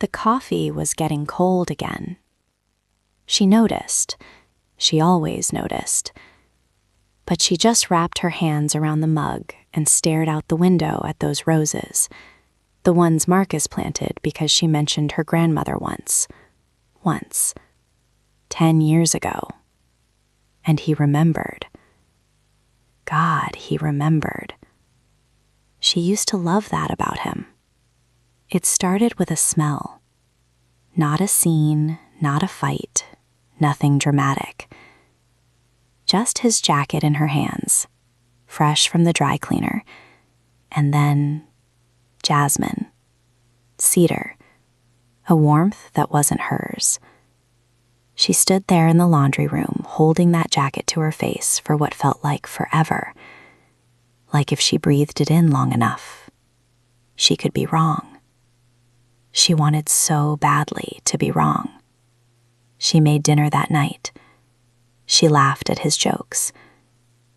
The coffee was getting cold again. She noticed. She always noticed. But she just wrapped her hands around the mug and stared out the window at those roses, the ones Marcus planted because she mentioned her grandmother once, 10 years ago. And he remembered. God, he remembered. She used to love that about him. It started with a smell. Not a scene, not a fight, nothing dramatic. Just his jacket in her hands, fresh from the dry cleaner, and then jasmine, cedar, a warmth that wasn't hers. She stood there in the laundry room, holding that jacket to her face for what felt like forever, like if she breathed it in long enough, she could be wrong. She wanted so badly to be wrong. She made dinner that night. She laughed at his jokes.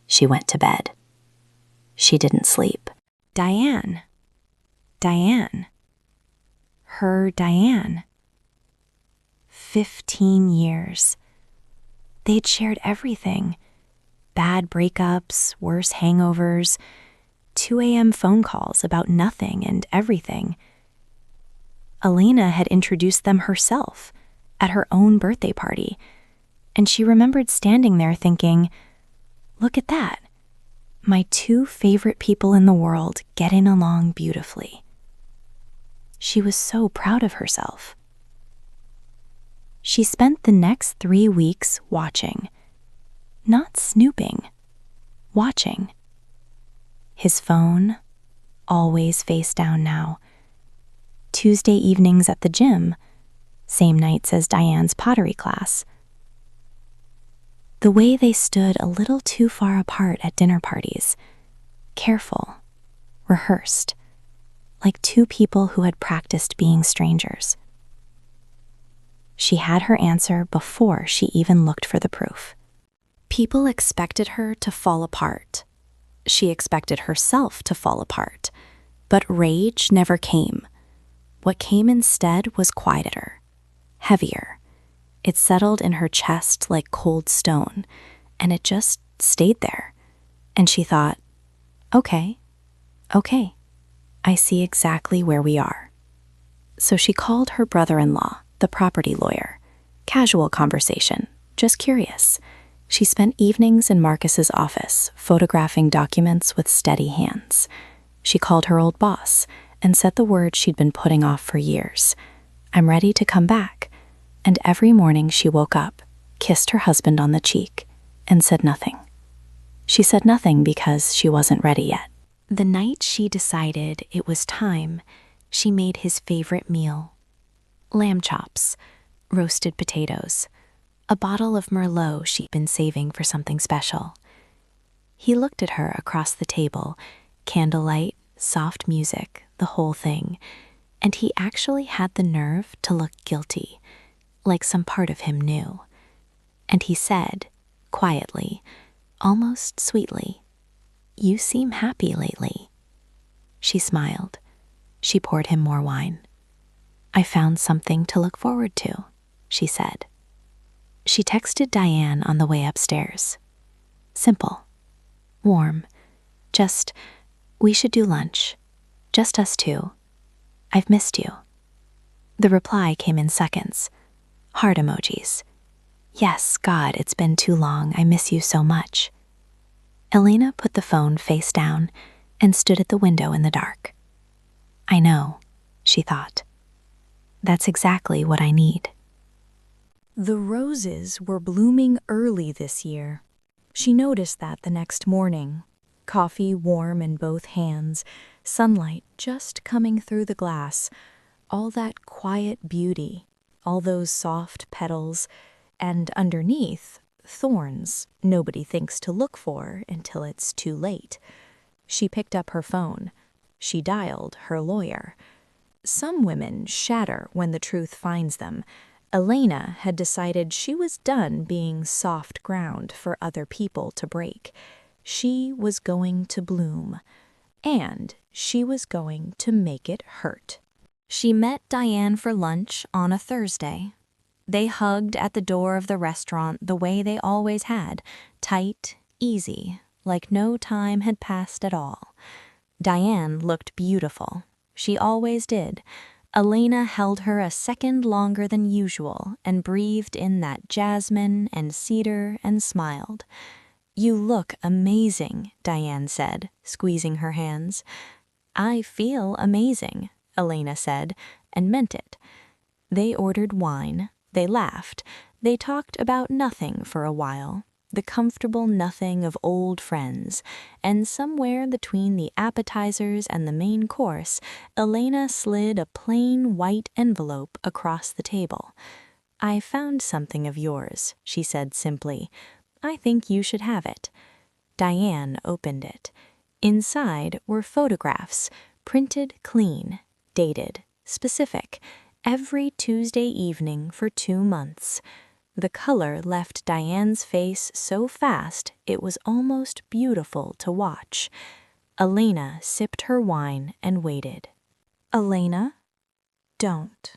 She went to bed. She didn't sleep. Diane. Her Diane. 15 years. They'd shared everything. Bad breakups, worse hangovers, 2 a.m. phone calls about nothing and everything. Elena had introduced them herself at her own birthday party, and she remembered standing there thinking, look at that. My 2 favorite people in the world getting along beautifully. She was so proud of herself. She spent the next 3 weeks watching, not snooping, watching. His phone, always face down now. Tuesday evenings at the gym, same nights as Diane's pottery class. The way they stood a little too far apart at dinner parties, careful, rehearsed, like 2 people who had practiced being strangers. She had her answer before she even looked for the proof. People expected her to fall apart. She expected herself to fall apart, but rage never came. What came instead was quieter, heavier. It settled in her chest like cold stone, and it just stayed there. And she thought, okay, I see exactly where we are. So she called her brother-in-law, the property lawyer. Casual conversation, just curious. She spent evenings in Marcus's office, photographing documents with steady hands. She called her old boss and said the word she'd been putting off for years. I'm ready to come back. And every morning she woke up, kissed her husband on the cheek, and said nothing. She said nothing because she wasn't ready yet. The night she decided it was time, she made his favorite meal. Lamb chops, roasted potatoes, a bottle of Merlot she'd been saving for something special. He looked at her across the table, candlelight, soft music, the whole thing, and he actually had the nerve to look guilty, like some part of him knew. And he said, quietly, almost sweetly, "You seem happy lately." She smiled. She poured him more wine. "I found something to look forward to," she said. She texted Diane on the way upstairs. Simple, warm, just, "We should do lunch. Just us 2. I've missed you." The reply came in seconds. Heart emojis. "Yes, God, it's been too long. I miss you so much." Elena put the phone face down and stood at the window in the dark. "I know," she thought. "That's exactly what I need." The roses were blooming early this year. She noticed that the next morning. Coffee warm in both hands, sunlight just coming through the glass, all that quiet beauty, all those soft petals, and underneath, thorns nobody thinks to look for until it's too late. She picked up her phone. She dialed her lawyer. Some women shatter when the truth finds them. Elena had decided she was done being soft ground for other people to break. She was going to bloom, and she was going to make it hurt. She met Diane for lunch on a Thursday. They hugged at the door of the restaurant the way they always had, tight, easy, like no time had passed at all. Diane looked beautiful. She always did. Elena held her a second longer than usual and breathed in that jasmine and cedar and smiled. "You look amazing," Diane said, squeezing her hands. "I feel amazing," Elena said, and meant it. They ordered wine. They laughed. They talked about nothing for a while, the comfortable nothing of old friends, and somewhere between the appetizers and the main course, Elena slid a plain white envelope across the table. "I found something of yours," she said simply. "I think you should have it." Diane opened it. Inside were photographs, printed clean, dated, specific, every Tuesday evening for 2 months. The color left Diane's face so fast it was almost beautiful to watch. Elena sipped her wine and waited. "Elena, don't."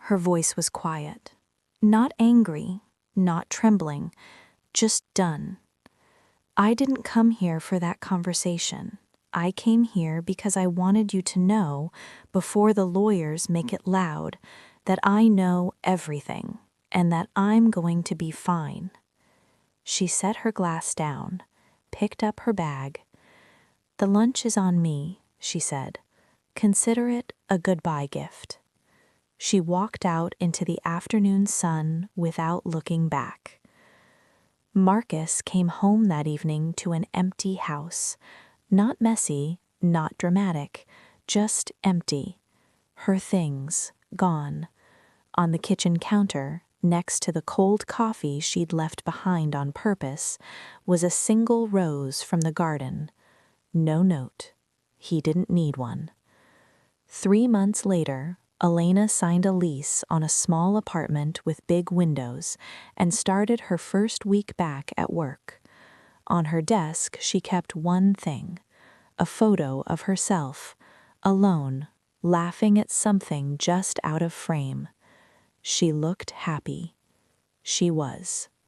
Her voice was quiet. Not angry, not trembling, just done. "I didn't come here for that conversation. I came here because I wanted you to know, before the lawyers make it loud, that I know everything and that I'm going to be fine." She set her glass down, picked up her bag. "The lunch is on me," she said. "Consider it a goodbye gift." She walked out into the afternoon sun without looking back. Marcus came home that evening to an empty house. Not messy, not dramatic, just empty. Her things gone. On the kitchen counter, next to the cold coffee she'd left behind on purpose, was a single rose from the garden. No note. He didn't need one. 3 months later, Elena signed a lease on a small apartment with big windows and started her first week back at work. On her desk, she kept one thing, a photo of herself, alone, laughing at something just out of frame. She looked happy. She was.